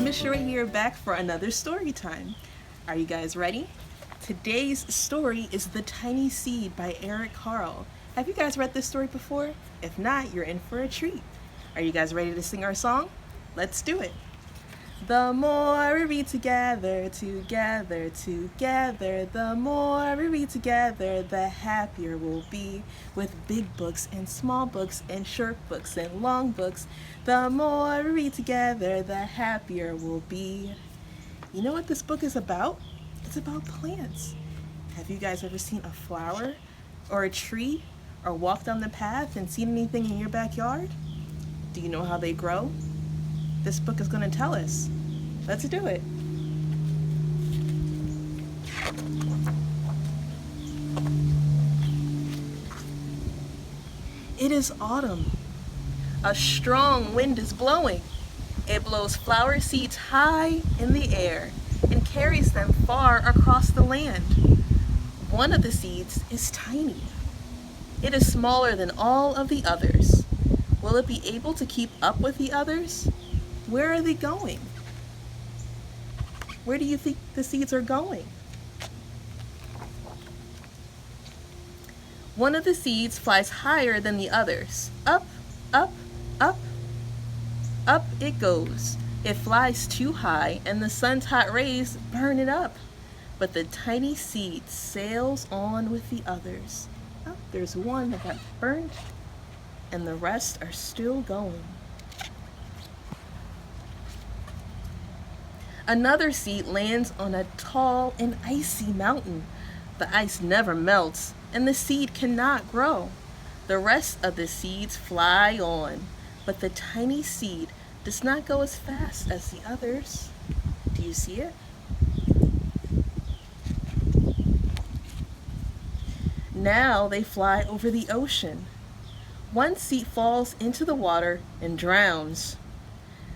Miss Sheree here, back for another story time. Are you guys ready? Today's story is The Tiny Seed by Eric Carle. Have you guys read this story before? If not, you're in for a treat. Are you guys ready to sing our song? Let's do it. The more we read together, together, together, the more we read together, the happier we'll be. With big books and small books and short books and long books, the more we read together, the happier we'll be. You know what this book is about? It's about plants. Have you guys ever seen a flower or a tree or walked down the path and seen anything in your backyard? Do you know how they grow? This book is going to tell us. Let's do it. It is autumn. A strong wind is blowing. It blows flower seeds high in the air and carries them far across the land. One of the seeds is tiny. It is smaller than all of the others. Will it be able to keep up with the others? Where are they going? Where do you think the seeds are going? One of the seeds flies higher than the others. Up, up, up. Up it goes. It flies too high and the sun's hot rays burn it up. But the tiny seed sails on with the others. Oh, there's one that got burned and the rest are still going. Another seed lands on a tall and icy mountain. The ice never melts and the seed cannot grow. The rest of the seeds fly on, but the tiny seed does not go as fast as the others. Do you see it? Now they fly over the ocean. One seed falls into the water and drowns.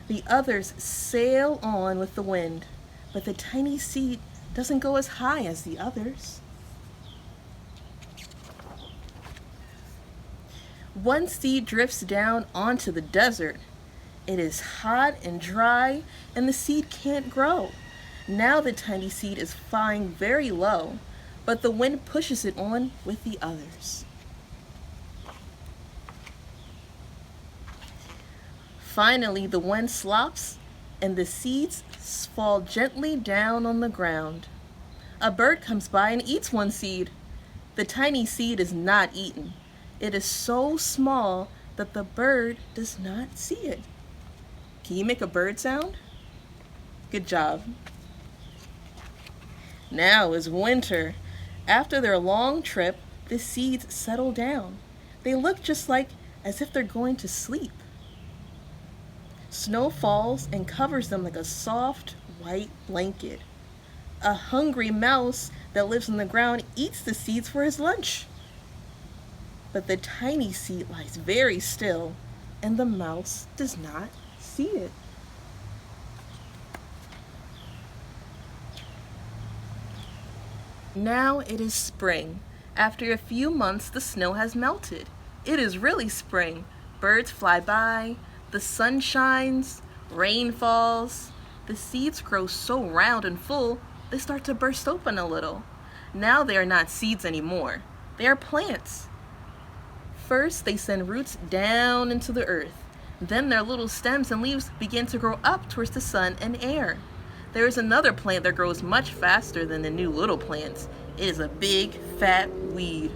The others sail on with the wind, but the tiny seed doesn't go as high as the others. One seed drifts down onto the desert. It is hot and dry, and the seed can't grow. Now the tiny seed is flying very low, but the wind pushes it on with the others. Finally, the wind stops, and the seeds fall gently down on the ground. A bird comes by and eats one seed. The tiny seed is not eaten. It is so small that the bird does not see it. Can you make a bird sound? Good job. Now is winter. After their long trip, the seeds settle down. They look just like as if they're going to sleep. Snow falls and covers them like a soft white blanket. A hungry mouse that lives on the ground eats the seeds for his lunch. But the tiny seed lies very still, and the mouse does not see it. Now it is spring. After a few months, the snow has melted. It is really spring. Birds fly by, the sun shines, rain falls. The seeds grow so round and full, they start to burst open a little. Now they are not seeds anymore. They are plants. First, they send roots down into the earth. Then their little stems and leaves begin to grow up towards the sun and air. There is another plant that grows much faster than the new little plants. It is a big, fat weed,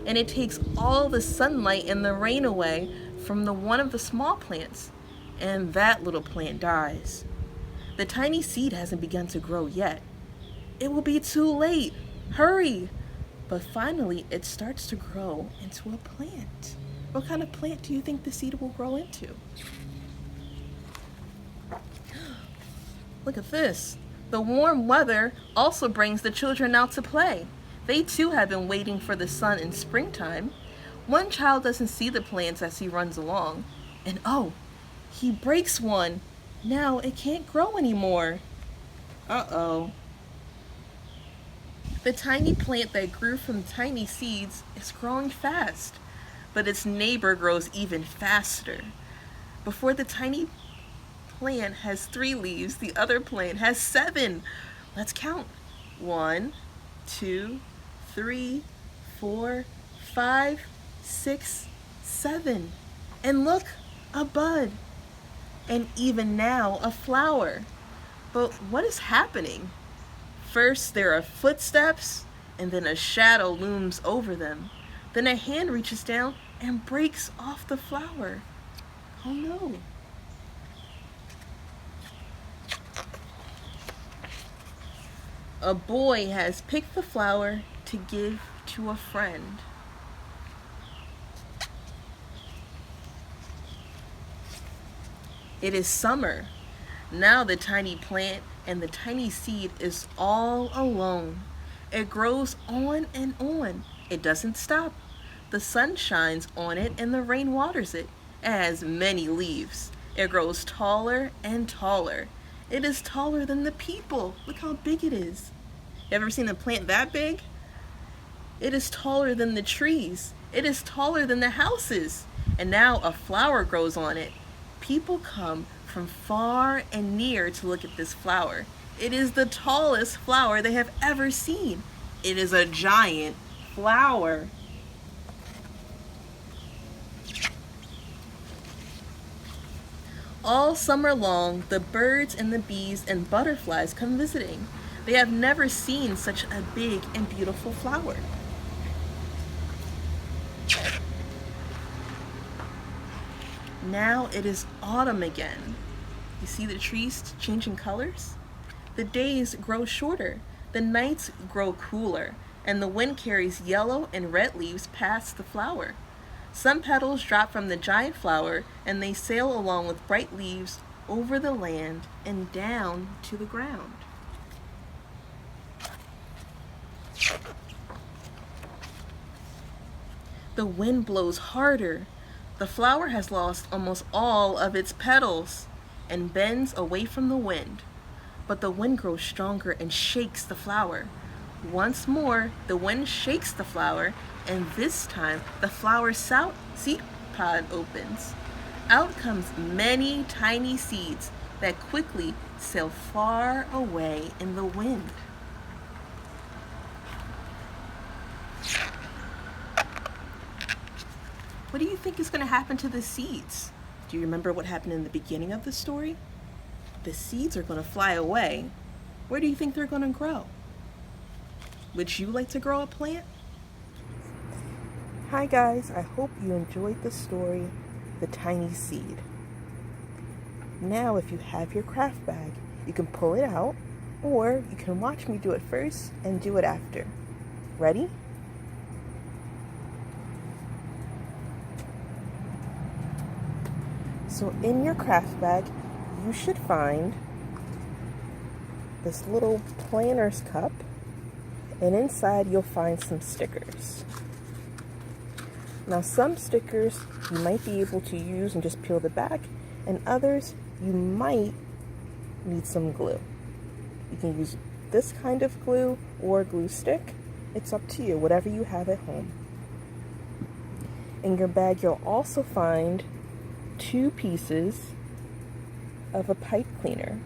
and it takes all the sunlight and the rain away from one of the small plants, and that little plant dies. The tiny seed hasn't begun to grow yet. It will be too late. Hurry! But finally, it starts to grow into a plant. What kind of plant do you think the seed will grow into? Look at this. The warm weather also brings the children out to play. They too have been waiting for the sun in springtime. One child doesn't see the plants as he runs along, and oh, he breaks one. Now it can't grow anymore. Uh-oh. The tiny plant that grew from tiny seeds is growing fast, but its neighbor grows even faster. Before the tiny plant has 3 leaves, the other plant has 7. Let's count. 1, 2, 3, 4, 5, 6, 7. And look, a bud. And even now, a flower. But what is happening? First, there are footsteps, and then a shadow looms over them. Then a hand reaches down and breaks off the flower. Oh no. A boy has picked the flower to give to a friend. It is summer. Now the tiny plant and the tiny seed is all alone. It grows on and on. It doesn't stop. The sun shines on it and the rain waters it. It has many leaves. It grows taller and taller. It is taller than the people. Look how big it is. You ever seen a plant that big? It is taller than the trees. It is taller than the houses. And now a flower grows on it. People come from far and near to look at this flower. It is the tallest flower they have ever seen. It is a giant flower. All summer long, the birds and the bees and butterflies come visiting. They have never seen such a big and beautiful flower. Now it is autumn again. You see the trees changing colors? The days grow shorter, the nights grow cooler, and the wind carries yellow and red leaves past the flower. Some petals drop from the giant flower, and they sail along with bright leaves over the land and down to the ground. The wind blows harder. The flower has lost almost all of its petals and bends away from the wind. But the wind grows stronger and shakes the flower. Once more, the wind shakes the flower, and this time the flower's seed pod opens. Out comes many tiny seeds that quickly sail far away in the wind. What do you think is going to happen to the seeds? Do you remember what happened in the beginning of the story? The seeds are going to fly away. Where do you think they're going to grow? Would you like to grow a plant? Hi guys, I hope you enjoyed the story, The Tiny Seed. Now if you have your craft bag, you can pull it out, or you can watch me do it first and do it after. Ready? So in your craft bag, you should find this little planner's cup, and inside you'll find some stickers. Now some stickers you might be able to use and just peel the back, and others you might need some glue. You can use this kind of glue or glue stick. It's up to you, whatever you have at home. In your bag you'll also find 2 pieces of a pipe cleaner.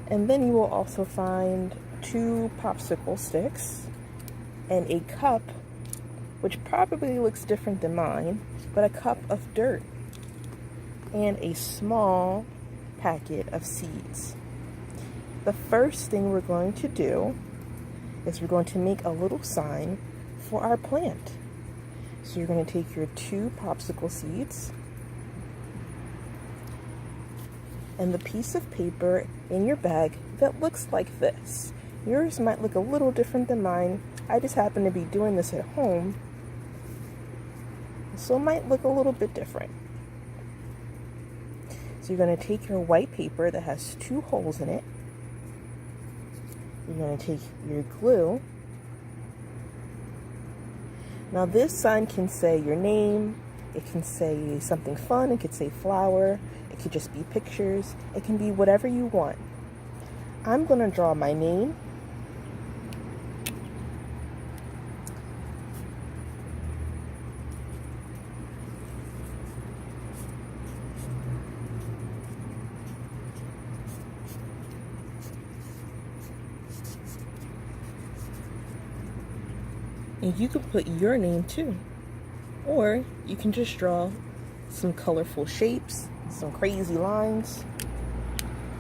And then you will also find 2 popsicle sticks and a cup, which probably looks different than mine, but a cup of dirt, and a small packet of seeds. The first thing we're going to do is we're going to make a little sign for our plant. So you're going to take your 2 popsicle seeds and the piece of paper in your bag that looks like this. Yours might look a little different than mine. I just happen to be doing this at home, so it might look a little bit different. So you're going to take your white paper that has 2 holes in it. You're going to take your glue. Now this sign can say your name, it can say something fun, it could say flower, it could just be pictures, it can be whatever you want. I'm going to draw my name. And you can put your name too. Or you can just draw some colorful shapes, some crazy lines.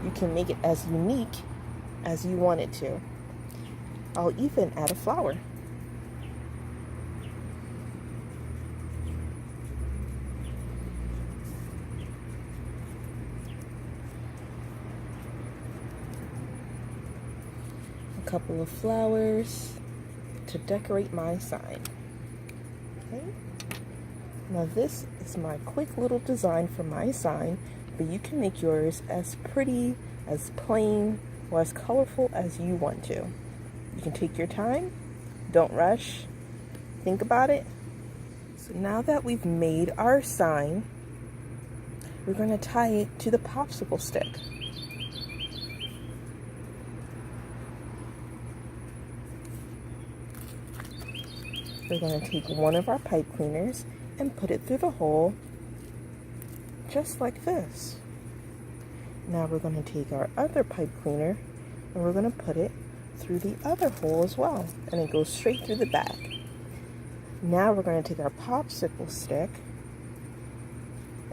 You can make it as unique as you want it to. I'll even add a flower. A couple of flowers to decorate my sign. Okay. Now this is my quick little design for my sign, but you can make yours as pretty, as plain, or as colorful as you want to. You can take your time, don't rush, think about it. So now that we've made our sign, we're going to tie it to the popsicle stick. We're going to take one of our pipe cleaners and put it through the hole, just like this. Now we're going to take our other pipe cleaner and we're going to put it through the other hole as well, and it goes straight through the back. Now we're going to take our popsicle stick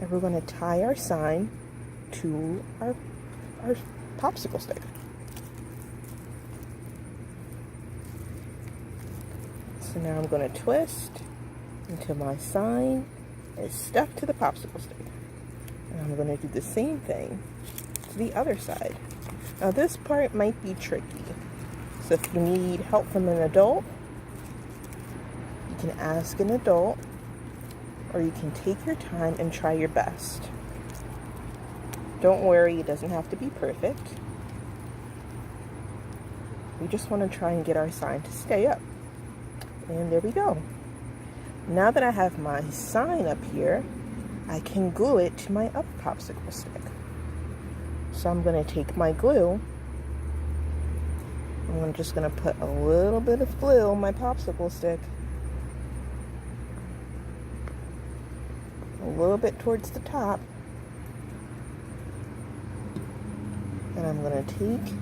and we're going to tie our sign to our popsicle stick. So now I'm going to twist until my sign is stuck to the popsicle stick. And I'm going to do the same thing to the other side. Now this part might be tricky. So if you need help from an adult, you can ask an adult, or you can take your time and try your best. Don't worry, it doesn't have to be perfect. We just want to try and get our sign to stay up. And there we go. Now that I have my sign up here, I can glue it to my other popsicle stick. So I'm going to take my glue, and I'm just going to put a little bit of glue on my popsicle stick. A little bit towards the top. And I'm going to take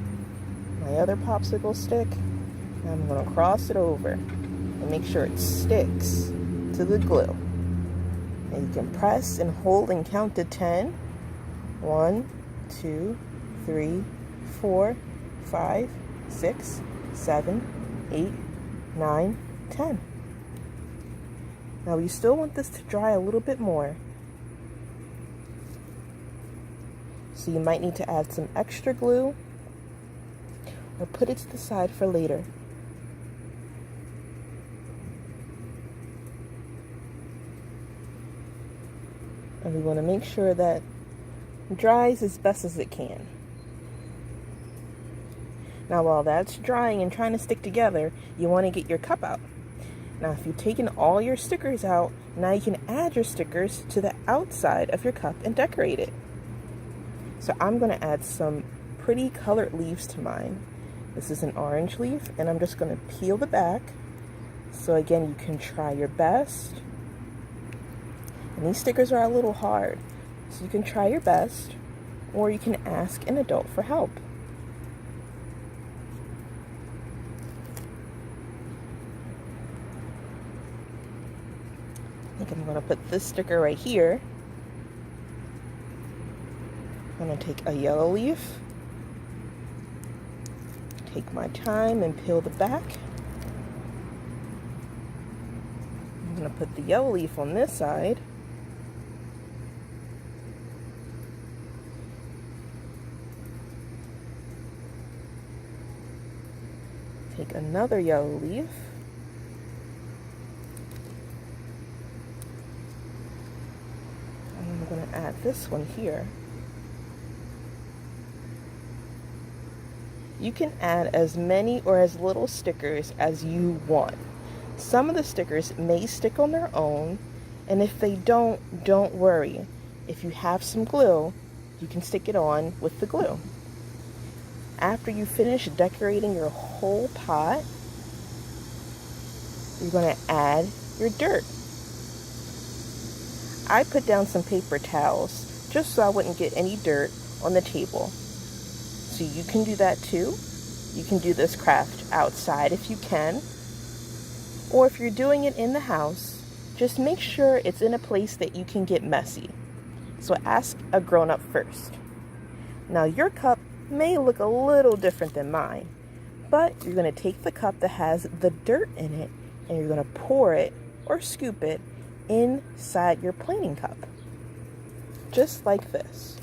my other popsicle stick and I'm going to cross it over and make sure it sticks to the glue. And you can press and hold and count to 10. 1, 2, 3, 4, 5, 6, 7, 8, 9, 10. Now we still want this to dry a little bit more. So you might need to add some extra glue or put it to the side for later. And we want to make sure that it dries as best as it can. Now while that's drying and trying to stick together, you want to get your cup out. Now if you've taken all your stickers out, now you can add your stickers to the outside of your cup and decorate it. So I'm going to add some pretty colored leaves to mine. This is an orange leaf, and I'm just going to peel the back. So again, you can try your best. And these stickers are a little hard, so you can try your best, or you can ask an adult for help. I think I'm going to put this sticker right here. I'm going to take a yellow leaf, take my time and peel the back. I'm going to put the yellow leaf on this side. Take another yellow leaf. And I'm going to add this one here. You can add as many or as little stickers as you want. Some of the stickers may stick on their own, and if they don't worry. If you have some glue, you can stick it on with the glue. After you finish decorating your whole pot, you're going to add your dirt. I put down some paper towels just so I wouldn't get any dirt on the table. So you can do that too. You can do this craft outside if you can, Or if you're doing it in the house, just make sure it's in a place that you can get messy. So ask a grown-up first. Now your cup may look a little different than mine, but you're going to take the cup that has the dirt in it and you're going to pour it or scoop it inside your planting cup. Just like this.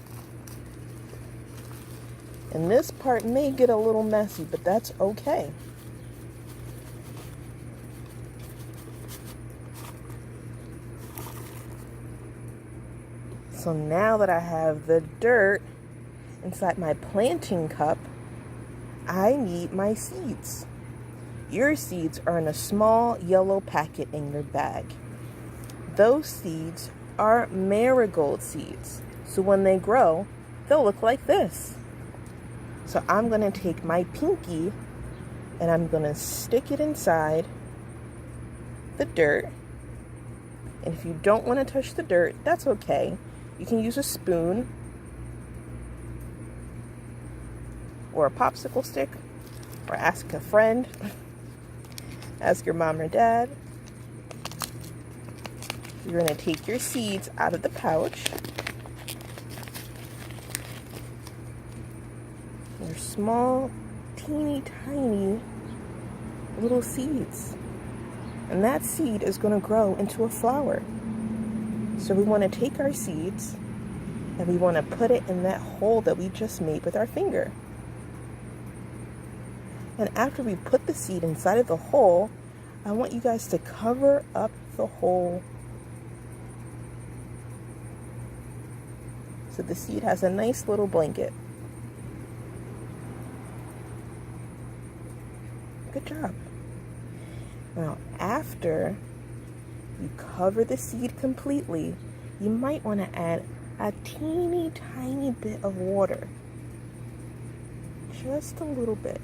And this part may get a little messy, but that's okay. So now that I have the dirt inside my planting cup, I need my seeds. Your seeds are in a small yellow packet in your bag. Those seeds are marigold seeds. So when they grow, they'll look like this. So I'm going to take my pinky and I'm going to stick it inside the dirt. And if you don't want to touch the dirt, that's okay. You can use a spoon or a popsicle stick, or ask a friend, ask your mom or dad. You're going to take your seeds out of the pouch. They're small, teeny tiny little seeds. And that seed is going to grow into a flower. So we want to take our seeds and we want to put it in that hole that we just made with our finger. And after we put the seed inside of the hole, I want you guys to cover up the hole so the seed has a nice little blanket. Good job. Now, after you cover the seed completely, you might want to add a teeny tiny bit of water. Just a little bit.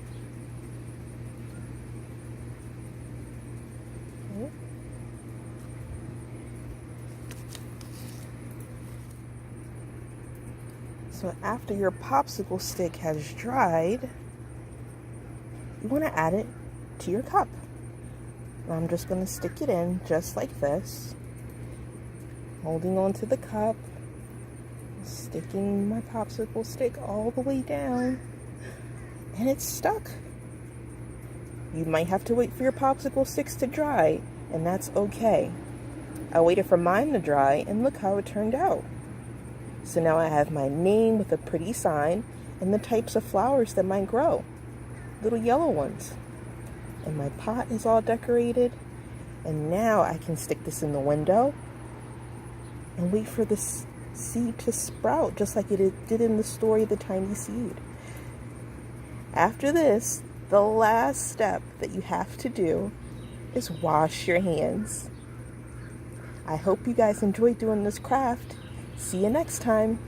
Okay. So after your popsicle stick has dried, you want to add it to your cup. Now I'm just going to stick it in just like this, holding on to the cup, sticking my popsicle stick all the way down, and it's stuck. You might have to wait for your popsicle sticks to dry, and that's okay. I waited for mine to dry, and look how it turned out. So now I have my name with a pretty sign and the types of flowers that might grow, little yellow ones. And my pot is all decorated, and now I can stick this in the window and wait for the seed to sprout just like it did in the story The Tiny Seed. After this, the last step that you have to do is wash your hands. I hope you guys enjoyed doing this craft. See you next time.